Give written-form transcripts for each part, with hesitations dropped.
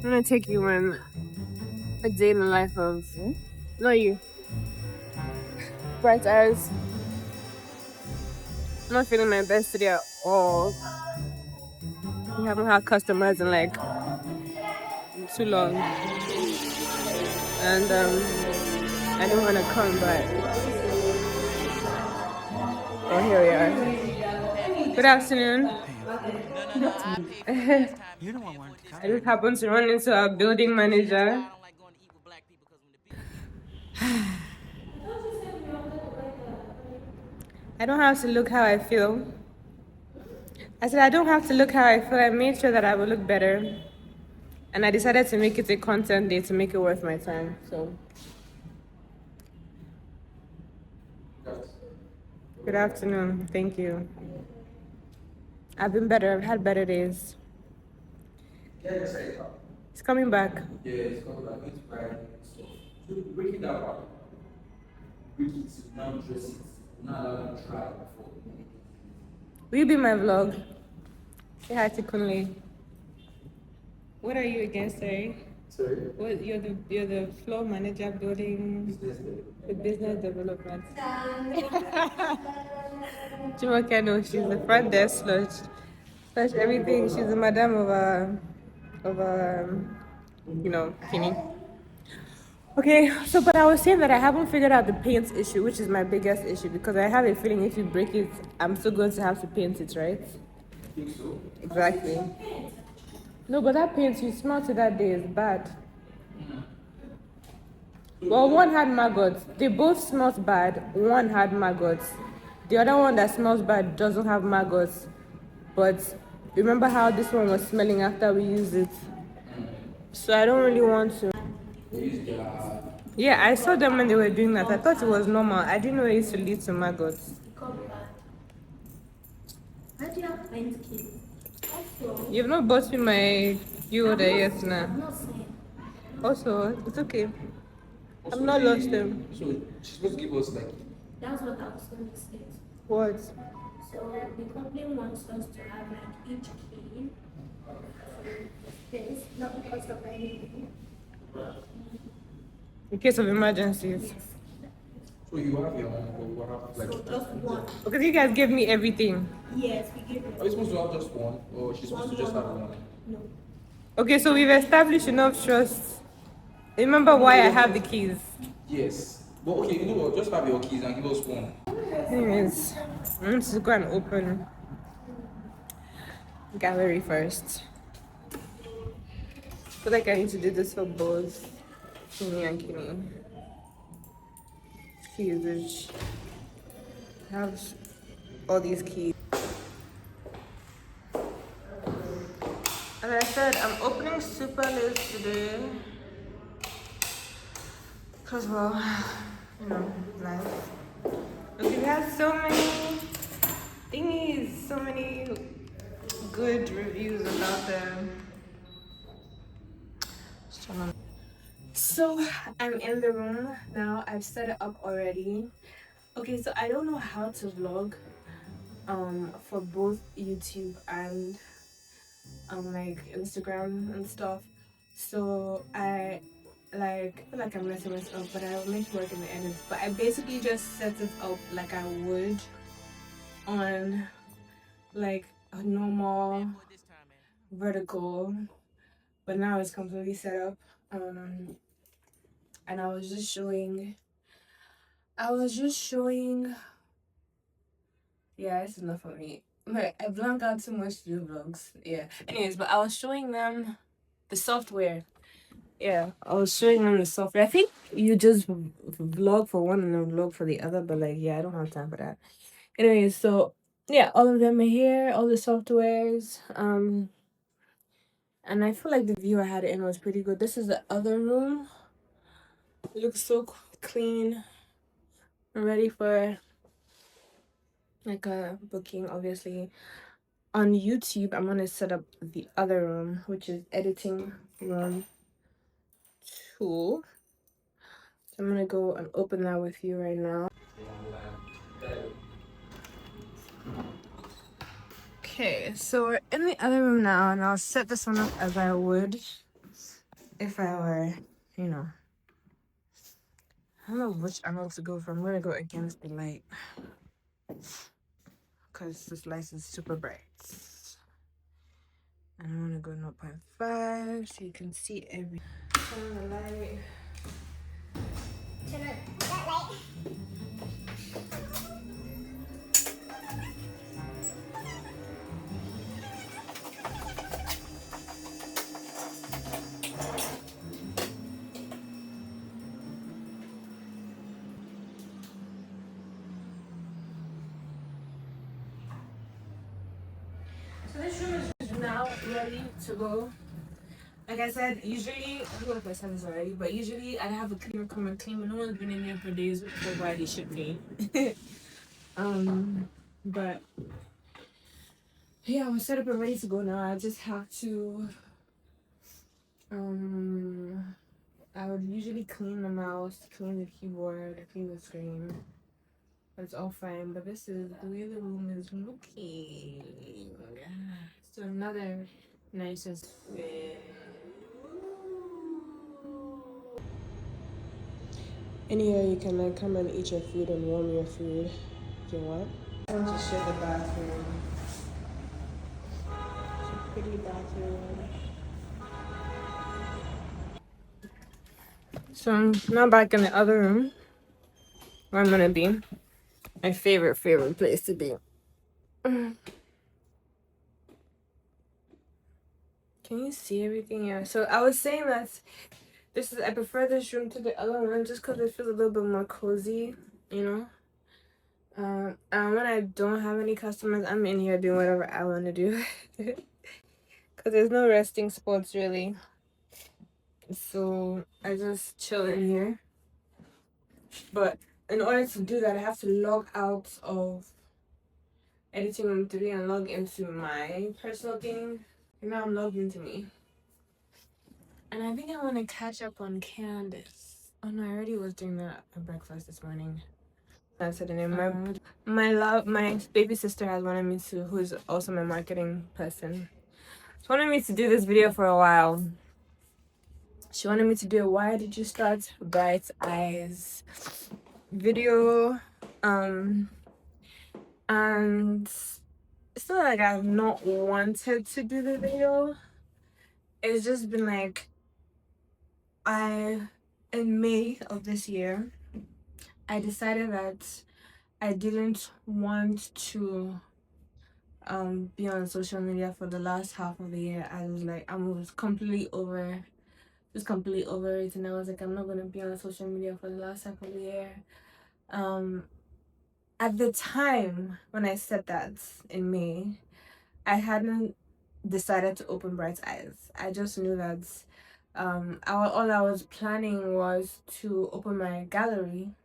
I'm gonna take you on a day in the life of not you. Bright eyes. I'm not feeling my best today at all. We haven't had customers in like too long. And I didn't wanna come, but oh here we are. Good afternoon. I just happened to run into our building manager. I don't have to look how I feel. I said I don't have to look how I feel. I made sure that I would look better. And I decided to make it a content day to make it worth my time. So good afternoon. Thank you. I've been better. I've had better days. It's coming back. Yeah, it's called like it's Friday. So break it down. Break it, now dress it. Not allow to try before. Will you be my vlog? Say hi to Kunle. What are you again, sorry? Sorry? What you're the floor manager building the business development. Jumoke, no, she's the front desk slash everything. She's the madam of Kini. Okay, so but I was saying that I haven't figured out the paint issue, which is my biggest issue because I have a feeling if you break it, I'm still going to have to paint it, right? I think so. Exactly. No, but that paint you smelled it that day is bad. Well, one had maggots. They both smelled bad. One had maggots. The other one that smells bad doesn't have maggots. But remember how this one was smelling after we used it? So I don't really want to. Yeah, I saw them when they were doing that. I thought it was normal. I didn't know it used to lead to maggots. Why do you have paint kit? You've not bought me my order yet I'm now. not saying. Also, it's okay. I'm not lost them. So she's supposed to give us like That's what I was going to say. What? So the company wants us to have like each key this, not because of anything. In case of emergencies. so you have your own but you have like So just one. Because you guys gave me everything. Yes, we give are you supposed to have just one or she's supposed to just have one? No. Okay, so we've established enough trust. Remember why I have the keys. Yes. But okay, you know what? Just have your keys and give us one. Anyways, I'm going to go and open gallery first. I feel like I need to do this for both Kini and Kini. Huge. I have all these keys. As I said, I'm opening super late today. Because, well, life. Look, we have so many thingies, so many good reviews about them. So I'm in the room now. I've set it up already. Okay, so I don't know how to vlog for both YouTube and like Instagram and stuff. So I feel like I'm messing this up, but I'll make it work in the edits. But I basically just set it up like I would on like a normal vertical, but now it's completely set up. And I was just showing. Yeah, it's enough for me. But I blank out too much to do vlogs. Yeah. Anyways, but I was showing them the software. Yeah, I was showing them the software. I think you just vlog for one and then vlog for the other, but like, yeah, I don't have time for that. Anyways, so yeah, all of them are here, all the softwares. And I feel like the view I had in was pretty good. This is the other room. It looks so clean. I'm ready for like a booking, obviously. On YouTube, I'm gonna set up the other room, which is editing room 2. So I'm gonna go and open that with you right now. Okay, so we're in the other room now, and I'll set this one up as I would. if I were, you know, I don't know which angle to go from. I'm gonna go against the light because this light is super bright. And I'm gonna go 0.5 so you can see everything. Turn the light. Turn on that light. So this room is now ready to go. Like I said, usually, I don't know if I said this already, but usually I have a cleaner come and clean, but no one's been in here for days, which is why they should be. But yeah, I'm set up and ready to go now. I just have to, I would usually clean the mouse, clean the keyboard, clean the screen. It's all fine, but this is the way the room is looking. So another nicest fit. In here, you can like come and eat your food and warm your food if you want. Just share the bathroom. It's a pretty bathroom. So I'm now back in the other room where I'm gonna be. My favorite place to be. Can you see everything? Yeah. So I was saying that I prefer this room to the other one just because it feels a little bit more cozy, you know. And when I don't have any customers, I'm in here doing whatever I want to do. Because there's no resting spots really. So I just chill in here. But in order to do that, I have to log out of Editing Room 3 and log into my personal thing. And now I'm logged into me. And I think I want to catch up on Candace. Oh no, I already was doing that at breakfast this morning. I said the name. My baby sister has wanted me to, who's also my marketing person. She wanted me to do this video for a while. She wanted me to do a why did you start Bright Eyes video. And it's not like I've not wanted to do the video. It's just been like in May of this year, I decided that I didn't want to be on social media for the last half of the year. I was completely over it, and I was like, I'm not gonna be on social media for the last half of the year. At the time when I said that in May, I hadn't decided to open Bright Eyes. I just knew that all I was planning was to open my gallery,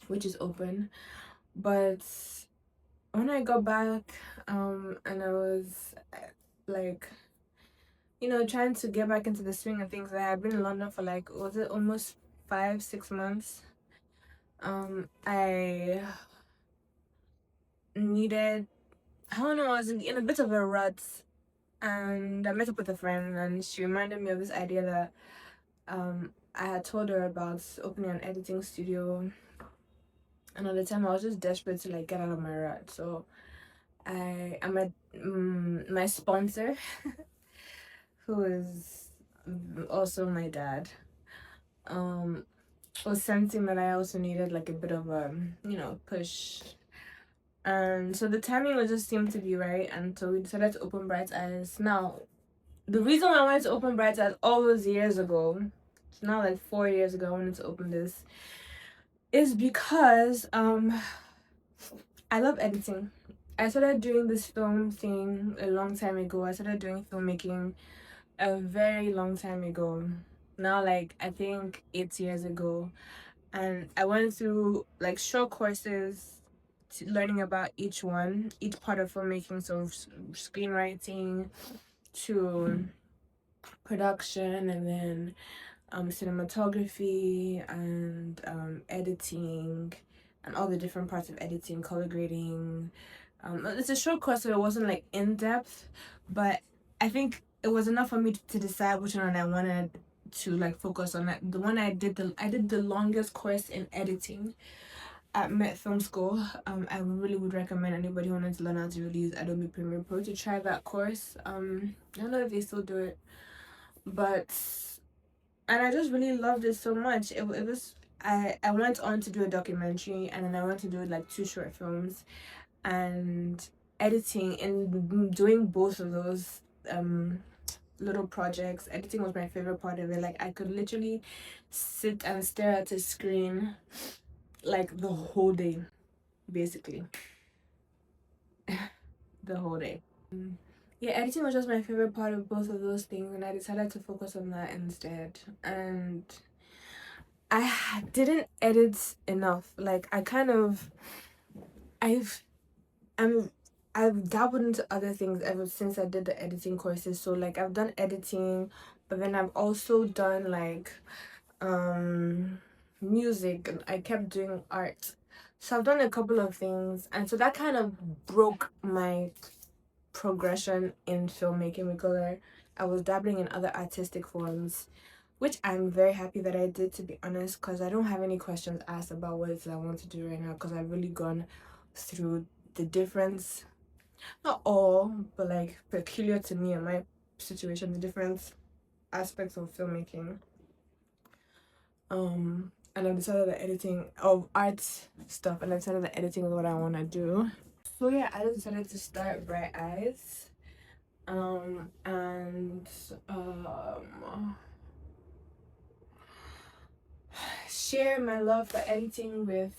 which is open. But when I got back, and I was like, you know, trying to get back into the swing of things. I had been in London for like, was it almost 5-6 months? I don't know, I was in a bit of a rut, and I met up with a friend, and she reminded me of this idea that I had told her about opening an editing studio. And at the time, I was just desperate to like get out of my rut. So my sponsor, who is also my dad, was sensing that I also needed like a bit of a push. And so the timing was just seemed to be right, and so we decided to open Bright Eyes. Now, the reason why I wanted to open Bright Eyes all those years ago, it's now like 4 years ago I wanted to open this, is because I love editing. I started doing this film thing a long time ago. I started doing filmmaking a very long time ago. Now, like, I think 8 years ago. And I went through like short courses learning about each part of filmmaking. So screenwriting to production, and then cinematography and editing and all the different parts of editing, color grading. It's a short course, so it wasn't like in depth, but I think it was enough for me to decide which one I wanted to like focus on that. The one I did the longest course in editing at Met Film School. I really would recommend anybody who wants to learn how to really use Adobe Premiere Pro to try that course. I don't know if they still do it, but and I just really loved it so much. It was I went on to do a documentary, and then I went to do like 2 short films, and editing and doing both of those little projects. Editing was my favorite part of it. Like I could literally sit and stare at the screen like the whole day, basically. The whole day. Yeah, editing was just my favorite part of both of those things, and I decided to focus on that instead. And I didn't edit enough. Like I kind of, I've, I'm, I've dabbled into other things ever since I did the editing courses. So like I've done editing, but then I've also done like, music, and I kept doing art. So I've done a couple of things, and so that kind of broke my progression in filmmaking because I was dabbling in other artistic forms, which I'm very happy that I did, to be honest, because I don't have any questions asked about what it is I want to do right now, because I've really gone through the difference, not all, but like peculiar to me and my situation, the different aspects of filmmaking. And I've decided that editing of art stuff, and I've decided that editing is what I want to do. So yeah, I just decided to start Bright Eyes, and share my love for editing with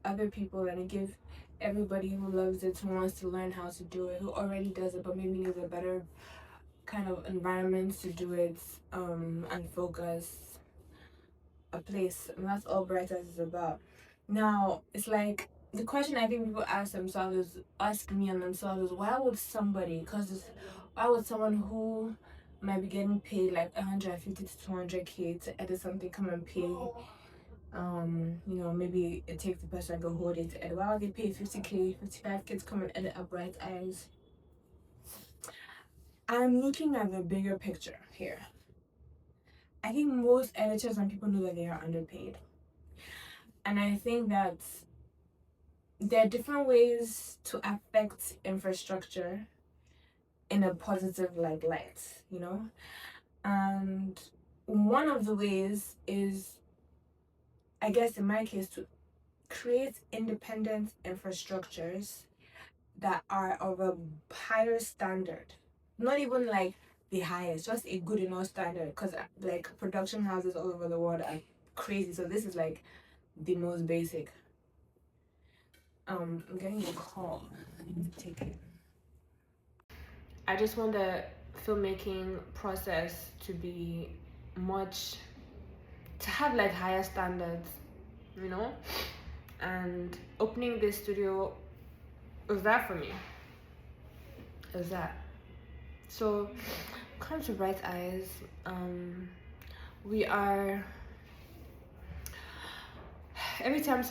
other people, and give everybody who loves it, who wants to learn how to do it, who already does it but maybe needs a better kind of environment to do it, and focus, a place. And that's all Bright Eyes is about. Now it's like the question I think people ask me and themselves is, why would somebody, why would someone who might be getting paid like 150 to 200K to edit something come and pay, maybe it takes the person like a whole day to edit, why would they pay 50K 55K to come and edit a Bright Eyes? I'm looking at the bigger picture here. I think most editors and people know that they are underpaid, and I think that there are different ways to affect infrastructure in a positive light, and one of the ways is, I guess in my case, to create independent infrastructures that are of a higher standard, not even like the highest, just a good enough standard, because like production houses all over the world are crazy, so this is like the most basic. I'm getting a call. I need to take it. I just want the filmmaking process to be to have like higher standards, and opening this studio was that for me. Is that so? Come to Bright Eyes. We are. Every time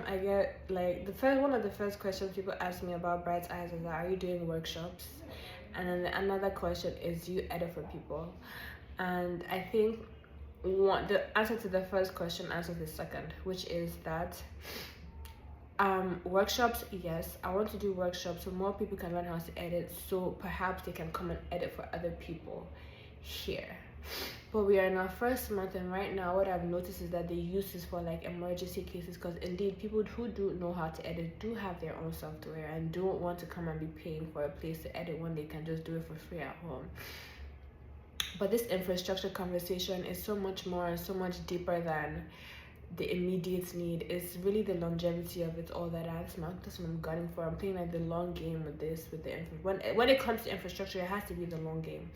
I get like one of the first questions people ask me about Bright Eyes is that, are you doing workshops? And then another question is, do you edit for people? And I think the answer to the first question answers the second, which is that workshops, yes, I want to do workshops so more people can learn how to edit, so perhaps they can come and edit for other people here. But we are in our first month, and right now what I've noticed is that they use this for like emergency cases, because indeed people who do know how to edit do have their own software and don't want to come and be paying for a place to edit when they can just do it for free at home. But this infrastructure conversation is so much more and so much deeper than the immediate need. It's really the longevity of it all that's what I'm gunning for. I'm playing like the long game with this, with the when it comes to infrastructure, it has to be the long game.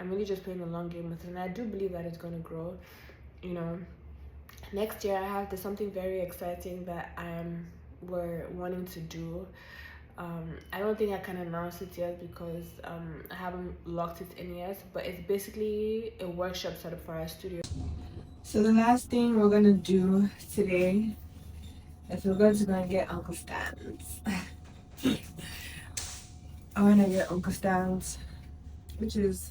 I'm really just playing the long game with it, and I do believe that it's going to grow. Next year there's something very exciting that we're wanting to do. I don't think I can announce it yet because I haven't locked it in yet, but it's basically a workshop setup for our studio. So the last thing we're going to do today is we're going to go and get Uncle Stan's. I want to get Uncle Stan's, which is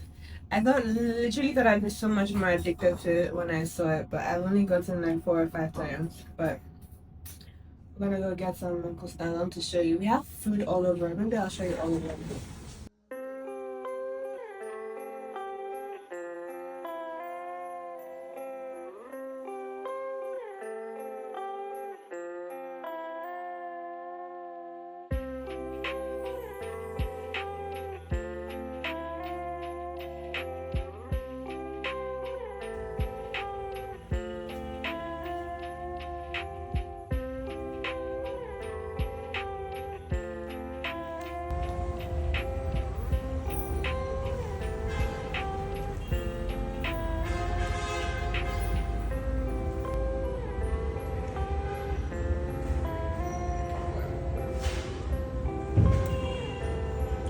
I literally thought I'd be so much more addicted to it when I saw it, but I've only gotten like 4 or 5 times. But we're gonna go get some Uncle Stalon to show you. We have food all over. Maybe I'll show you all of them.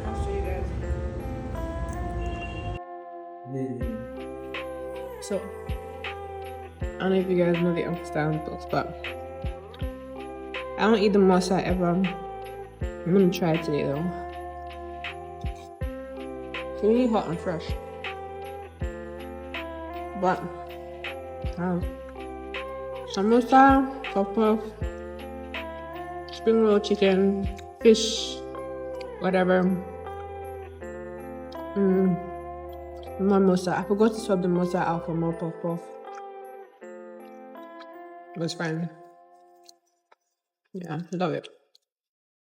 I'll show you guys. So, I don't know if you guys know the Uncle Stalon books, but I don't eat the most I ever. I'm gonna try it today though. It's really hot and fresh. But, samosa, puff, spring roll chicken, fish, whatever. Mimosa. I forgot to swap the mimosa out for more puff. It was fine. Yeah, love it.